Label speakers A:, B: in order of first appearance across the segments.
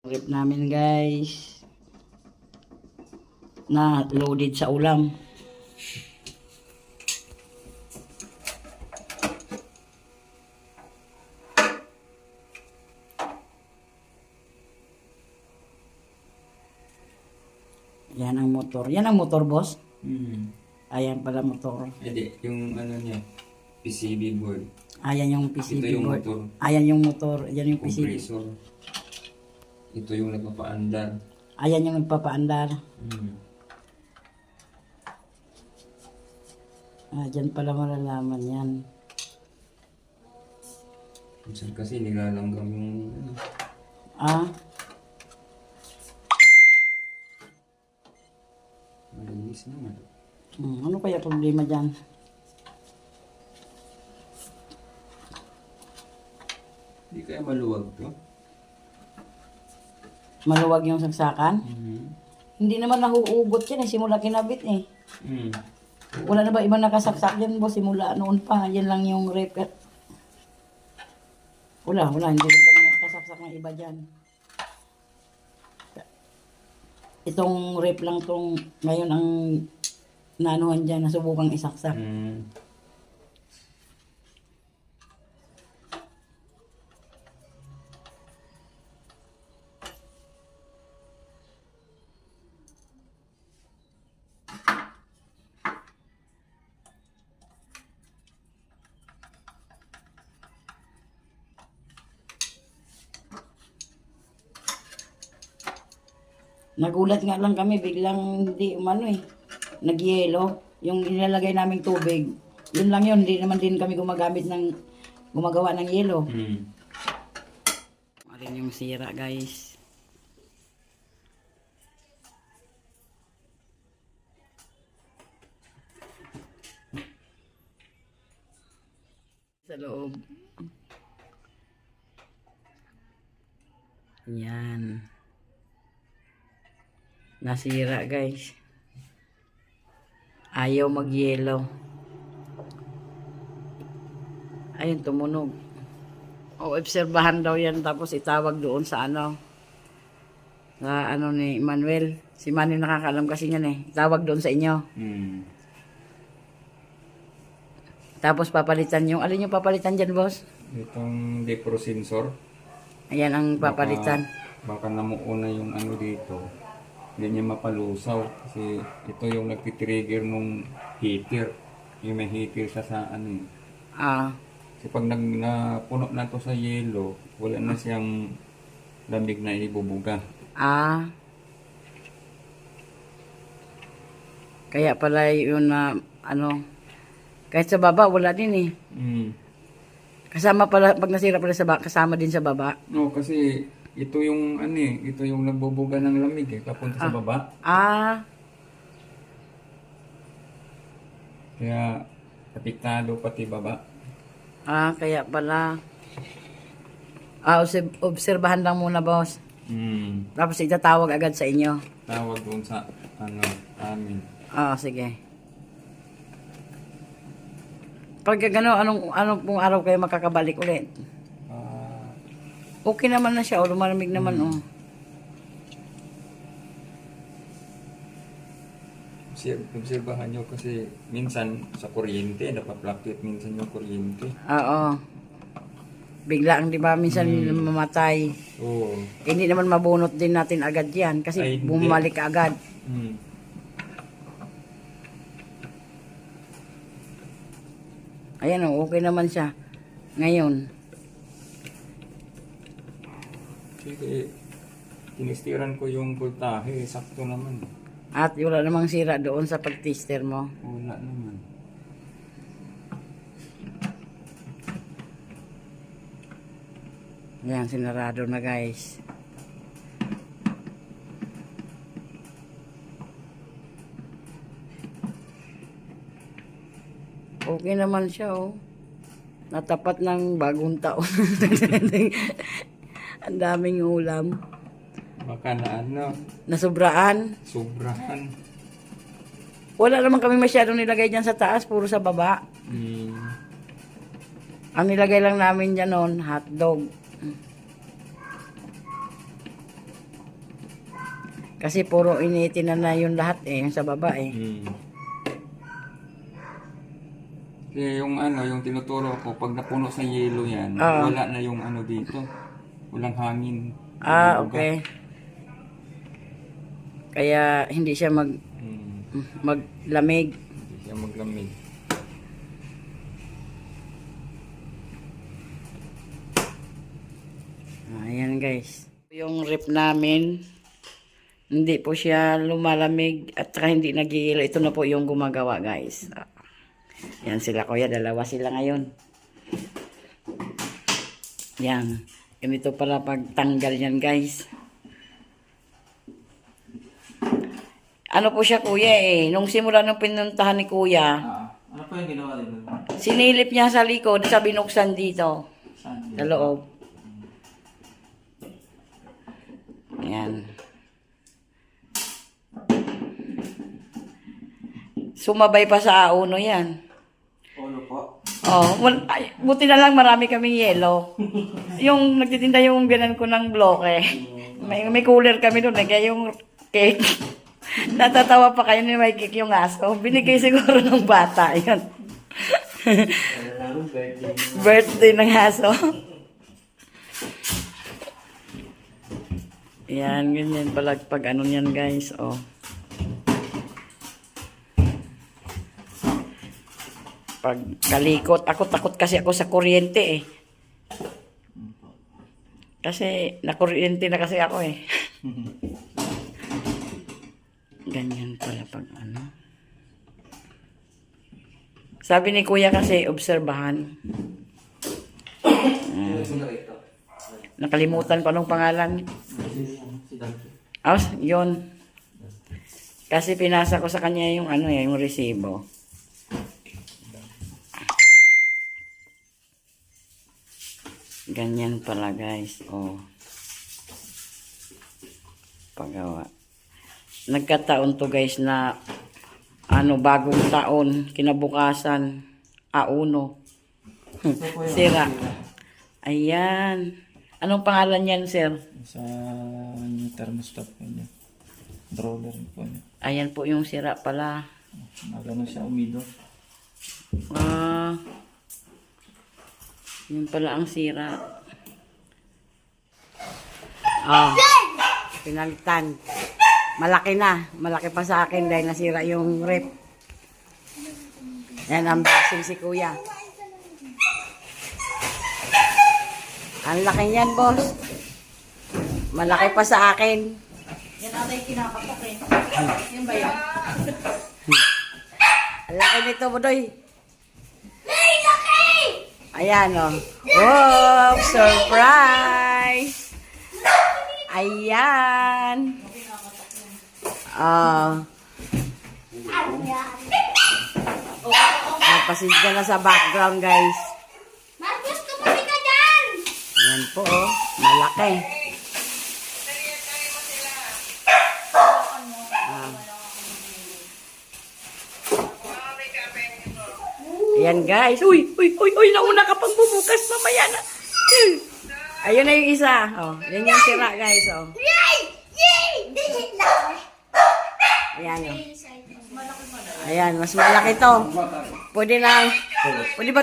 A: Rip namin guys na loaded sa ulam. Yan ang motor. Yan ang motor, boss. Ayan pala motor.
B: Hindi, yung ano niya, PCB board.
A: Ayan yung PCB
B: Ito yung
A: board.
B: motor.
A: Ayan yung motor. Ayan yung PCB.
B: Compressor. Ito yung nagpapaandar.
A: Ayan yung nagpapaandar. Dyan pala malalaman yan.
B: Minsan kasi nilalanggam yung malinis naman.
A: Ano kaya problema dyan?
B: Hindi kaya maluwag to?
A: Maluwag yung saksakan? Hindi naman nahuugot yan eh. Simula kinabit eh. Wala na ba ibang nakasaksak yan, boss? Simula noon pa. Yan lang yung rep. Wala. Hindi rin kami nakasaksak ng iba dyan. Itong rep lang tong ngayon ang naanuhan dyan. Nasubukang isaksak. Nagulat nga lang kami, biglang hindi umano eh. Nagyelo. Yung nilalagay naming tubig. Yun lang yun, hindi naman din kami gumagawa ng yelo. Marin yung sira guys. Sa loob. Yan. Nasira guys. Ayaw mag-yellow. Ayun, tumunog. Obserbahan daw yan tapos itawag doon sa sa ni Manuel. Si Manuel nakakaalam kasi niyan eh. Itawag doon sa inyo. Tapos papalitan yung, alin yung papalitan dyan, boss?
B: Itong Depro sensor.
A: Ayan ang papalitan.
B: Baka namuuna yung dito. Hindi niya mapalusaw kasi ito yung nagtitrigger nung heater. Yung may heater sa kasi pag napuno na to sa yelo, wala na siyang lamig na ibubuga.
A: Kaya pala yun na kahit sa baba wala din eh. Kasama pala pag nasira pala sa baba, kasama din sa baba.
B: No, kasi ito yung ito yung nagbubuga ng lamig papunta sa baba. Kaya apektado pati baba.
A: Kaya pala. Obserbahan lang muna, boss. Tapos itatawag agad sa inyo.
B: Tawag doon sa amin.
A: Sige. Pag anong pong araw kayo makakabalik ulit? Okay naman na siya, lumalamig naman
B: Obserbahan nyo kasi minsan sa kuryente, napapluctuate minsan yung kuryente.
A: Oo. Biglaan, di ba? Minsan mamatay.
B: Oo.
A: Hindi naman mabunot din natin agad yan kasi bumalik agad. Ayan okay naman siya. Ngayon.
B: Sige, tinistiran ko yung voltahe, sakto naman.
A: At wala namang sira doon sa pag-tester mo.
B: Wala naman.
A: Ayan, sinarado na guys. Okay naman siya Natapat ng bagong taon. Ang daming ulam.
B: Baka
A: Nasubraan.
B: Sobrahan.
A: Wala naman kami masyadong nilagay dyan sa taas, puro sa baba. Ang nilagay lang namin dyan noon, hotdog. Kasi puro initin na yung lahat eh, yung sa baba eh.
B: Kasi yung ano, yung tinuturo ko, pag napuno sa yelo yan,
A: Ah.
B: wala na yung ano dito. Walang hangin.
A: Ah,
B: Walang ugat.
A: okay. Kaya hindi siya maglamig.
B: Hindi siya maglamig.
A: Ayan guys. Yung rep namin, hindi po siya lumalamig at saka hindi nagigilo. Ito na po yung gumagawa guys. Yan sila kuya, dalawa sila ngayon. Yan. Ganito pala pagtanggal yan guys. Ano po siya kuya eh. Nung simula nung pinuntahan ni kuya,
C: Ano po yung ginawa din?
A: sinilip niya sa likod sa binuksan dito.
C: Saan?
A: Sa loob. Ayan. Sumabay pa sa auno yan.
C: Polo po.
A: Oh, ay, buti na lang marami kaming yelo. Yung nagtitinda yung biyanan ko ng bloke. May cooler kami doon eh, kaya yung cake. Natatawa pa kayo ni may cake yung aso. Binigay siguro ng bata yun. Birthday ng aso. Yan, ganyan pala pag ano yan guys, oh. Pag kalikot, ako takot kasi ako sa kuryente eh. Kasi nakuryente na kasi ako eh. Ganyan pala pag ano. Sabi ni kuya kasi, obserbahan. Nakalimutan ko anong pangalan. Oh, yun. Kasi pinasa ko sa kanya yung ano yung resibo. Ganyan pala guys. Oh. Pagawa. Nagkataon to guys na ano bagong taon, kinabukasan, auno. Sira. Ayan. Anong pangalan niyan, sir?
C: Sa new thermostat po niya. Roller po niya.
A: Ayan po yung sira pala.
C: Nagano siya umido.
A: Ah. Yun pala ang sira. Ah. Pinalitan. Malaki na. Malaki pa sa akin dahil nasira yung rep. Yan ang boxing si kuya. Ang laki niyan, boss. Malaki pa sa akin. Yan ata yung kinapatok eh. Yan ba yan? Ang laki nito, Budoy. Ayan, oh. Oh, surprise! Ayan. Pasensya na sa background, guys.
D: Marcos, tumabi ka dyan!
A: Ayan po, oh. Malaki. Ayan, guys. Uy! Nauna ka pang bumukas. Mamaya na. Ayun na yung isa. Oh, yan yung sira, guys. Oh.
D: Yay! Yay!
A: Ayan, oh. Ayan, mas malaki to. Pwede na. Pwede ba?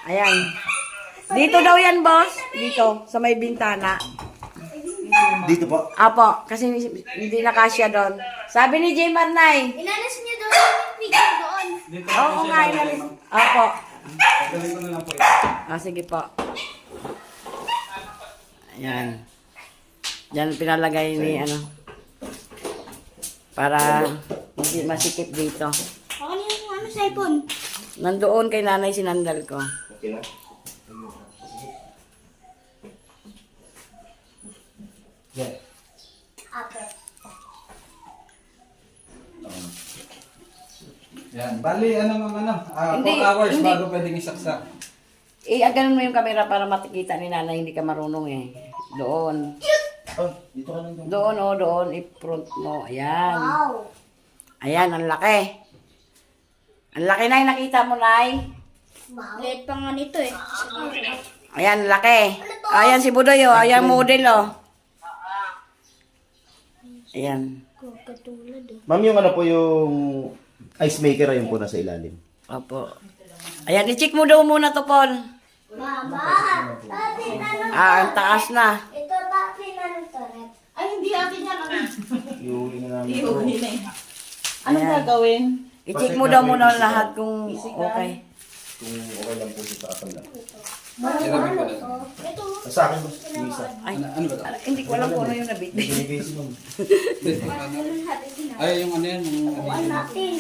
A: Ayan. Dito daw yan, boss. Dito, sa may bintana.
C: Dito po.
A: Apo, kasi hindi na kasya doon. Sabi ni J. Marnay.
D: Inalis niyo doon yung picture doon.
A: Oo nga, inalis. Apo.
C: Galing ko na lang po ito.
A: Ah, sige po. Ayan. Diyan pinalagay ni ano. Para hindi masikip dito.
D: Ako niyo yung ano, cellphone.
A: Nandoon kay nanay sinandal ko.
C: Okay na? Yeah.
D: Ape.
C: Yan. Bali, ano mga ano?
A: Hindi,
C: 4 hours
A: hindi.
C: bago pwedeng isaksak.
A: Ganun mo yung camera para makikita ni nanay hindi ka marunong eh. Doon.
C: Oh, dito ka lang.
A: Doon oh, doon. I-front mo. Ayan.
D: Wow.
A: Ayan, ang laki. Ang laki na nakita mo, Nay.
D: Wow. Late pa nga nito eh.
A: Ayan, laki. Ayan si Budoy oh. Ayan model oh. Ayan.
D: Katulad eh.
E: Ma'am, yung ano po yung ice maker ayun po nasa ilalim.
A: Opo. Ayan, i-check mo daw muna to, Paul.
D: Mama! Papi na ng...
A: Ang taas na.
D: Ito papi na ng toret.
F: Ay, hindi akin yan.
E: Iuwi na namin po.
F: Iuwi na yun. Anong gagawin?
A: I-check mo daw muna lahat kung okay.
E: Kung okay lang po sa kapal.
D: Ito.
E: Sa akin, boss, yung isa.
A: Ay, hindi ko alam kung ano yung nabit.
E: Binigay si ma'am.
B: Ay, yung ano yan, yung
D: Natin.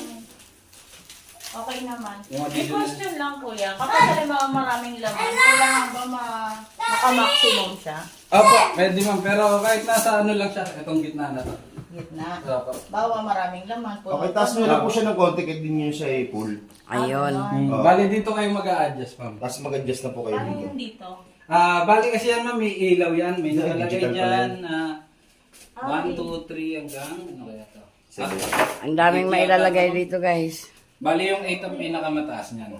F: Okay naman.
B: Yung
F: May
B: additional-
F: question lang, kuya. Kapag halimbawa maraming laman, kailangan ba maka-maximum siya?
B: Opo, pwede ma'am. Pero kahit nasa ano lang siya, itong gitna na to.
F: Gitna.
B: Opo.
F: Bawa maraming laman.
E: Okay, taas nyo lang po siya ng konti kahit din yun siya full.
A: Ayun.
B: Bali dito kayo mag-a-adjust ma'am.
E: Tapos mag-adjust na po kayo
F: Ano
E: dito.
F: yung dito?
B: Bali kasi yan ma'am, may ilaw yan. May
E: Yeah,
B: nakalagay
E: digital
B: dyan
F: Ah,
B: 1, 2, 3 hanggang ano kaya to?
A: Ang daming mailalagay dito, guys.
B: Bali yung 8 ang pinakamataas niyan.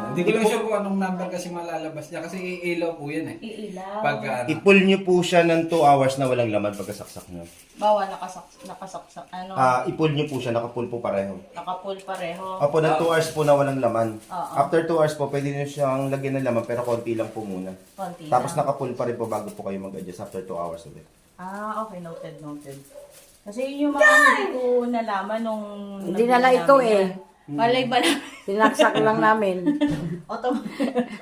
B: Hindi ko lang sure kung anong number kasi malalabas niya kasi iilaw po yan eh.
F: Iilaw.
B: Pag
E: I-pull nyo po siya ng 2 hours na walang laman pagkasaksak nyo.
F: Bawa nakasaksak. Ano?
E: I-pull nyo po siya, nakapull po pareho.
F: Nakapull pareho.
E: Opo, ng 2 hours po na walang laman.
F: Oo.
E: After 2 hours po, pwede nyo siyang lagyan ng laman pero konti lang po muna.
F: Konti
E: Tapos
F: lang.
E: nakapull pa rin po bago po kayo mag-adjust after 2 hours ulit.
F: Okay. Noted. Kasi yun yung mga hindi ko nalaman nung...
A: Hindi nala ito eh.
F: Malay ba na?
A: Sinaksak lang namin.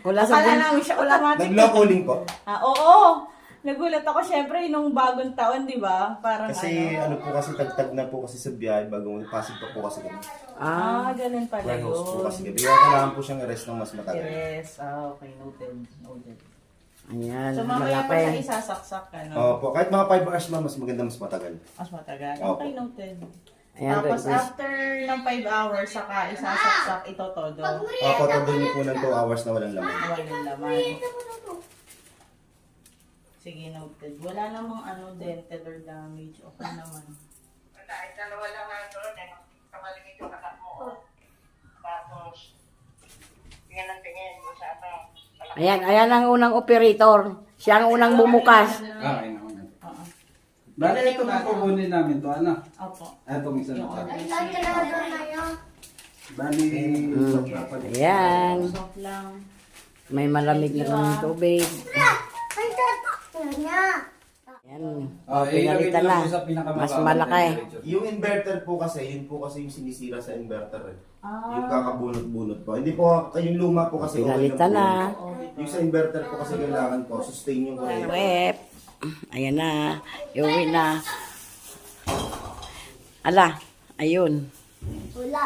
A: Wala sa
F: Akala namin siya automatic.
E: Nag-low cooling po.
F: Oo. Nagulat ako syempre nung bagong taon, di ba? Parang
E: Kasi ano po kasi tagtag na po kasi sa biyahe bago pasig pa po kasi kami.
F: ganun pala
E: Warehouse po
F: yun.
E: kasi gabi. Kaya kailangan po siyang i-rest ng mas matagal.
F: Yes. Okay. Noted.
A: Ayan,
F: So mamaya pa siya
A: malaki.
F: isasaksak, ano?
E: Opo, kahit mga 5 hours mas maganda mas matagal.
F: Mas matagal.
E: Opo.
F: Okay, noted.
A: Ayan,
F: Tapos
A: guys.
F: after ng 5 hours, saka isasaksak ito todo.
E: Opo, tandun niyo po ng 2 hours na walang laman.
F: Walang laman. Sige, noted. Wala namang dented or damage. Okay naman.
A: Ayan ang unang operator. Siya ang unang bumukas.
B: Okay naman. Bali ito na kukunin namin to ano.
F: Opo.
B: Itong isa na to.
F: Yung
B: Bali,
A: Ayan.
F: soft lang.
A: May malamig na kaming tubig.
D: Ay, tatakbo niya.
A: Ayan.
B: ilagay
A: Pinalitan
B: nyo
A: na.
B: lang po sa pinakamababa.
A: Mas malaki.
E: Yung inverter po kasi, yun po kasi yung sinisira sa inverter eh. Yung kakabunot-bunot po. Hindi po, yung luma po kasi
A: Pinalitan
E: po.
A: na.
E: Yung sa inverter po kasi kailangan po, sustain yung kuryente.
A: Rep. Ayan na. Iuwi na. Ala. Ayun.
D: Wala.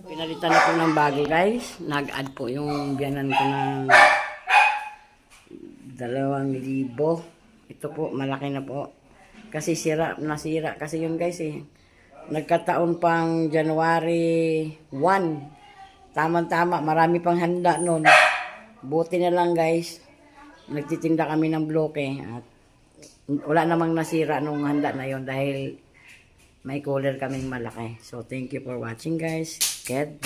A: Pinalitan na po ng bago, guys. Nag-add po yung biyanan ko ng 2,000. Ito po, malaki na po. Kasi nasira. Kasi yun, guys, eh. Nagkataon pang January 1. Tama-tama, marami pang handa nun. Buti na lang, guys. Nagtitinda kami ng bloke at wala namang nasira nung handa na yon dahil may cooler kaming malaki. So, thank you for watching, guys. Get